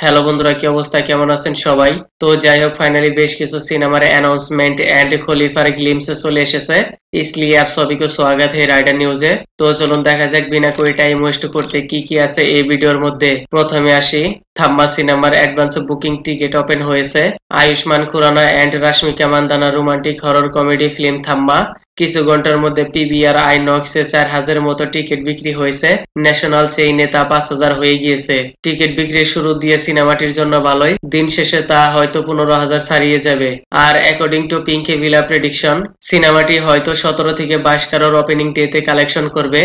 Hello বন্ধুরা, কি অবস্থা, কেমন আছেন সবাই? তো যাই হোক, ফাইনালি বেশ কিছু সিনেমার অ্যানাউন্সমেন্ট এন্ড খলিফার গ্লিমসে চলে এসেছে। इसलिए आप सभी को स्वागत है রাইডার নিউজে। তো চলুন দেখা যাক বিনা করে টাইম ওয়েস্ট করতে কি কি আছে এই ভিডিওর মধ্যে। প্রথমে আসি, থাম্মা সিনেমার অ্যাডভান্স বুকিং টিকিট ওপেন হয়েছে। Ayushmann Khurrana and Rashmika Mandanna romantic horror comedy film Thamma কিছু ঘন্টার মধ্যে পিভিআর আইনক্সে 4000 মতো টিকিট বিক্রি হয়েছে। ন্যাশনাল চেইনে তা 5000 হয়ে গিয়েছে। টিকিট বিক্রির শুরু দিয়ে সিনেমাটির জন্য ভালোই, দিন শেষে তা হয়তো 15000 ছাড়িয়ে যাবে। আর according to Pinkvilla prediction, সিনেমাটি হয়তো 17 থেকে 22 কারোর ওপেনিং ডেতে কালেকশন করবে,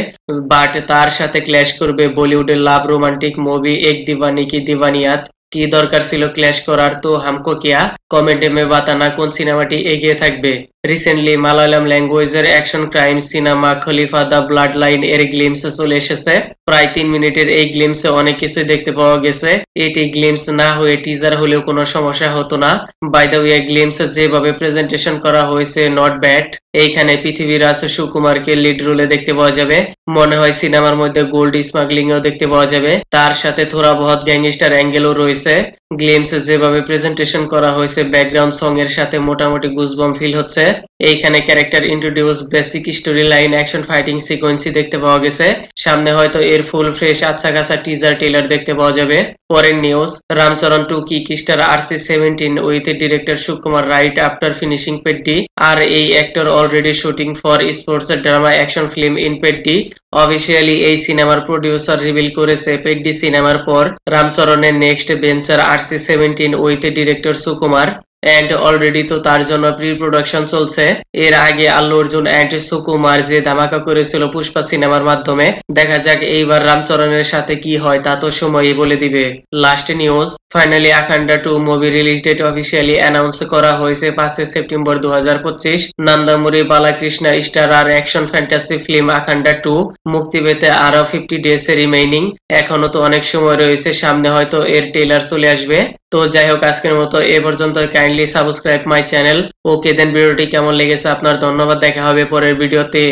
বাট তার সাথে ক্ল্যাশ করবে বলিউডের লাভ রোমান্টিক মুভি এক দিওয়ানি কি দিওয়ানিয়াত। কি দরকার ছিল ক্ল্যাশ করার, তো হামকো কিয়া? কমেন্টে মে বাতানা কোন সিনেমাটি এগিয়ে থাকবে। রিসেন্টলি মালায়ালাম ল্যাঙ্গুয়েজের action crime cinema Khalifa the blood line এর গ্লিমসে চলে এসেছে। প্রায় 3 মিনিটের এই গ্লিমসে অনেক কিছুই দেখতে পাওয়া গেছে। এটি গ্লিমস না হয়ে টিজার হলেও কোনো সমস্যা হতো না। বাই দ্য ওয়ে, গ্লিমসে যেভাবে প্রেজেন্টেশন করা হয়েছে নট ব্যাড। এইখানে পৃথিবীরাজ সুকুমারকে লিড রোলে দেখতে পাওয়া যাবে। মনে হয় সিনেমার মধ্যে গোল্ড স্মাগলিং এও দেখতে পাওয়া যাবে। তার সাথে থোড়া বহুত গ্যাংস্টার অ্যাঙ্গেলও রয়েছে। গ্লিমসে যেভাবে প্রেজেন্টেশন করা হয়েছে ব্যাকগ্রাউন্ড সং এর সাথে মোটামুটি গুজবম ফিল হচ্ছে। এইখানে character introduce, basic story line, action fighting সিকোয়েন্সি দেখতে পাওয়া গেছে। সামনে হয়তো এর ফুল ফ্রেশ আচ্ছা খাসা টিজার টেইলার দেখতে পাওয়া যাবে। পরের news, Ram Charan 2 kickstarts RC-17 with director Sukumar right after finishing Peddi. আর এই actor already shooting for sports drama action film in Peddi. Officially এই সিনেমার প্রডিউসার রিভিল করেছে পেড্ডি সিনেমার পর রামচরণের next venture RC-17 with director Sukumar and already তো তার জন্য প্রি প্রোডাকশন চলছে। এর আগে আল্লু অর্জুন এন্ড সুকুমার যে ধামাকা করেছিল পুষ্পা সিনেমার মাধ্যমে, দেখা যাক এইবার রামচরণের সাথে কি হয়, তা তো সময়ই বলে দিবে। Last news, finally Akhanda 2 movie release date officially announce করা হয়েছে 5 সেপ্টেম্বর 2025। নন্দামুরি বালাকৃষ্ণ স্টার আর অ্যাকশন ফ্যান্টাসি ফিল্ম আখান্ডা 2 মুক্তি পেতে আরো 50 ডেজ রিমেইনিং। এখনো তো অনেক সময় রয়েছে, সামনে হয়তো এর ট্রেলার চলে আসবে। তো যাই হোক, আজকের মতো এ পর্যন্ত। Kindly subscribe my channel. Okay then, ভিডিওটি কেমন লেগেছে আপনার? ধন্যবাদ, দেখা হবে পরের ভিডিওতে।